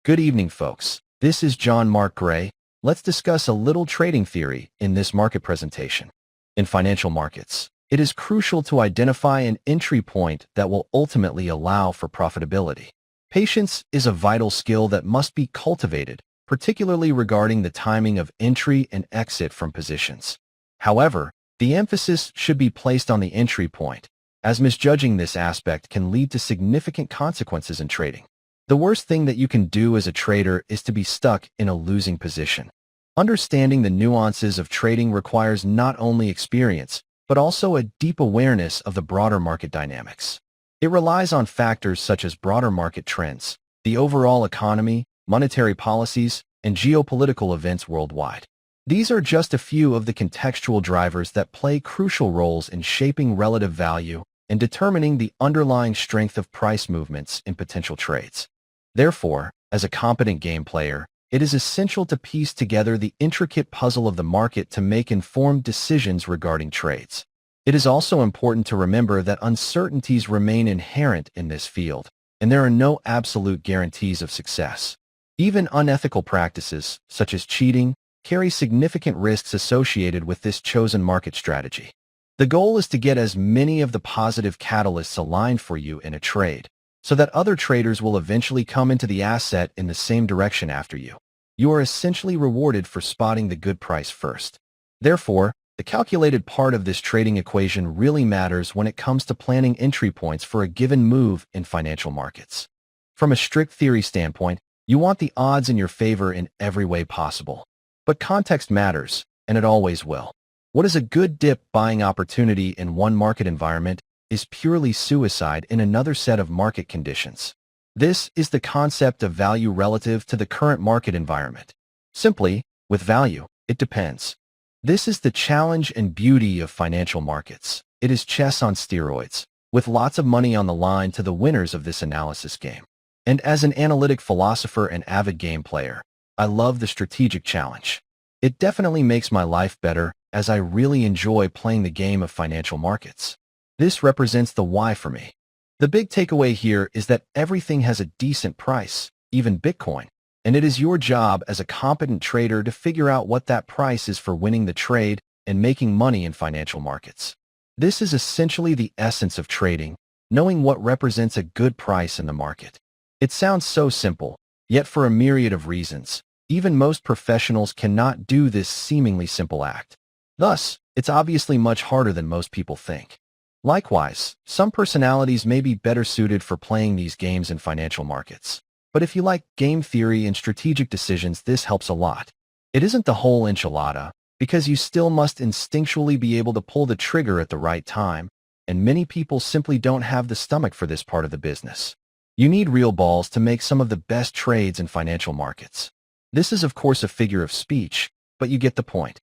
Good evening, folks. This is John Mark Gray. Let's discuss a little trading theory in this market presentation. In financial markets, it is crucial to identify an entry point that will ultimately allow for profitability. Patience is a vital skill that must be cultivated, particularly regarding the timing of entry and exit from positions. However, the emphasis should be placed on the entry point, as misjudging this aspect can lead to significant consequences in trading. The worst thing that you can do as a trader is to be stuck in a losing position. Understanding the nuances of trading requires not only experience, but also a deep awareness of the broader market dynamics. It relies on factors such as broader market trends, the overall economy, monetary policies, and geopolitical events worldwide. These are just a few of the contextual drivers that play crucial roles in shaping relative value and determining the underlying strength of price movements in potential trades. Therefore, as a competent game player, it is essential to piece together the intricate puzzle of the market to make informed decisions regarding trades. It is also important to remember that uncertainties remain inherent in this field, and there are no absolute guarantees of success. Even unethical practices, such as cheating, carry significant risks associated with this chosen market strategy. The goal is to get as many of the positive catalysts aligned for you in a trade, so that other traders will eventually come into the asset in the same direction after you. You are essentially rewarded for spotting the good price first. Therefore, the calculated part of this trading equation really matters when it comes to planning entry points for a given move in financial markets. From a strict theory standpoint, you want the odds in your favor in every way possible. But context matters, and it always will. What is a good dip buying opportunity in one market environment is purely suicide in another set of market conditions. This is the concept of value relative to the current market environment. Simply, with value, it depends. This is the challenge and beauty of financial markets. It is chess on steroids, with lots of money on the line to the winners of this analysis game. And as an analytic philosopher and avid game player, I love the strategic challenge. It definitely makes my life better, as I really enjoy playing the game of financial markets. This represents the why for me. The big takeaway here is that everything has a decent price, even Bitcoin, and it is your job as a competent trader to figure out what that price is for winning the trade and making money in financial markets. This is essentially the essence of trading, knowing what represents a good price in the market. It sounds so simple, yet for a myriad of reasons, even most professionals cannot do this seemingly simple act. Thus, it's obviously much harder than most people think. Likewise, some personalities may be better suited for playing these games in financial markets. But if you like game theory and strategic decisions, this helps a lot. It isn't the whole enchilada, because you still must instinctually be able to pull the trigger at the right time, and many people simply don't have the stomach for this part of the business. You need real balls to make some of the best trades in financial markets. This is of course a figure of speech, but you get the point.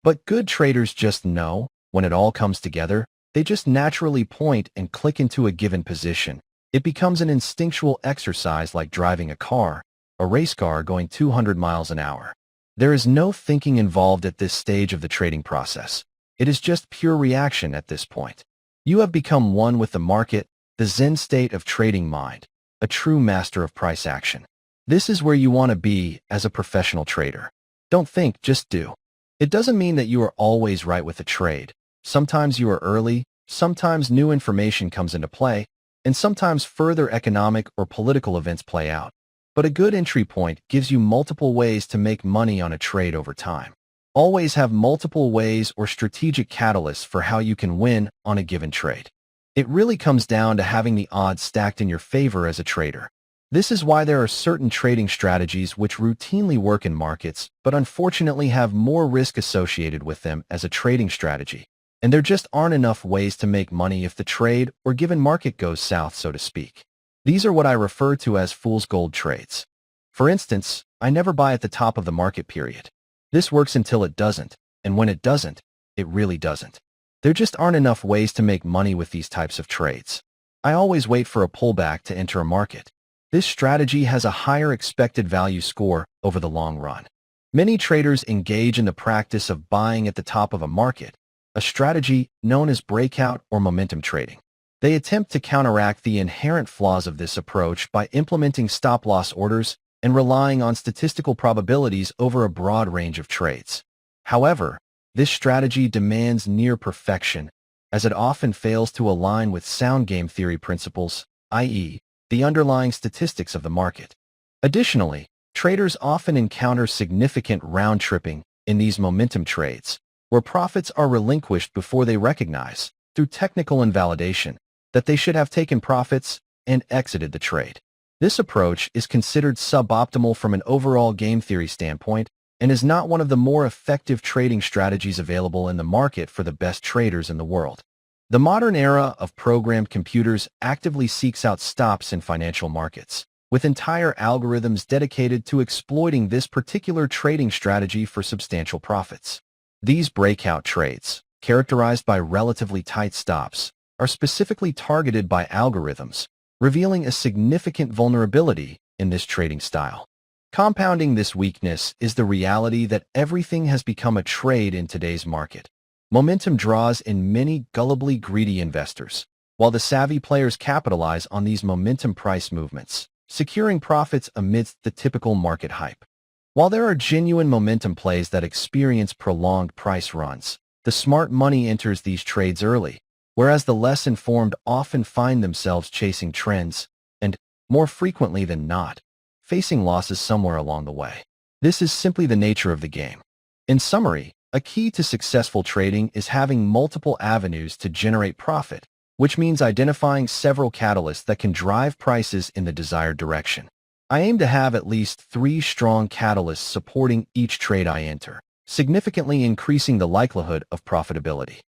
But good traders just know, when it all comes together, they just naturally point and click into a given position. It becomes an instinctual exercise like driving a race car going 200 miles an hour. There is no thinking involved at this stage of the trading process. It is just pure reaction at this point. You have become one with the market, the Zen state of trading mind, a true master of price action. This is where you want to be as a professional trader. Don't think, just do. It doesn't mean that you are always right with the trade. Sometimes you are early, sometimes new information comes into play, and sometimes further economic or political events play out. But a good entry point gives you multiple ways to make money on a trade over time. Always have multiple ways or strategic catalysts for how you can win on a given trade. It really comes down to having the odds stacked in your favor as a trader. This is why there are certain trading strategies which routinely work in markets, but unfortunately have more risk associated with them as a trading strategy. And there just aren't enough ways to make money if the trade or given market goes south, so to speak. These are what I refer to as fool's gold trades. For instance, I never buy at the top of the market period. This works until it doesn't, and when it doesn't, it really doesn't. There just aren't enough ways to make money with these types of trades. I always wait for a pullback to enter a market. This strategy has a higher expected value score over the long run. Many traders engage in the practice of buying at the top of a market, a strategy known as breakout or momentum trading. They attempt to counteract the inherent flaws of this approach by implementing stop-loss orders and relying on statistical probabilities over a broad range of trades. However, this strategy demands near perfection, as it often fails to align with sound game theory principles, i.e., the underlying statistics of the market. Additionally, traders often encounter significant round-tripping in these momentum trades, where profits are relinquished before they recognize, through technical invalidation, that they should have taken profits and exited the trade. This approach is considered suboptimal from an overall game theory standpoint and is not one of the more effective trading strategies available in the market for the best traders in the world. The modern era of programmed computers actively seeks out stops in financial markets, with entire algorithms dedicated to exploiting this particular trading strategy for substantial profits. These breakout trades, characterized by relatively tight stops, are specifically targeted by algorithms, revealing a significant vulnerability in this trading style. Compounding this weakness is the reality that everything has become a trade in today's market. Momentum draws in many gullibly greedy investors, while the savvy players capitalize on these momentum price movements, securing profits amidst the typical market hype. While there are genuine momentum plays that experience prolonged price runs, the smart money enters these trades early, whereas the less informed often find themselves chasing trends and, more frequently than not, facing losses somewhere along the way. This is simply the nature of the game. In summary, a key to successful trading is having multiple avenues to generate profit, which means identifying several catalysts that can drive prices in the desired direction. I aim to have at least 3 strong catalysts supporting each trade I enter, significantly increasing the likelihood of profitability.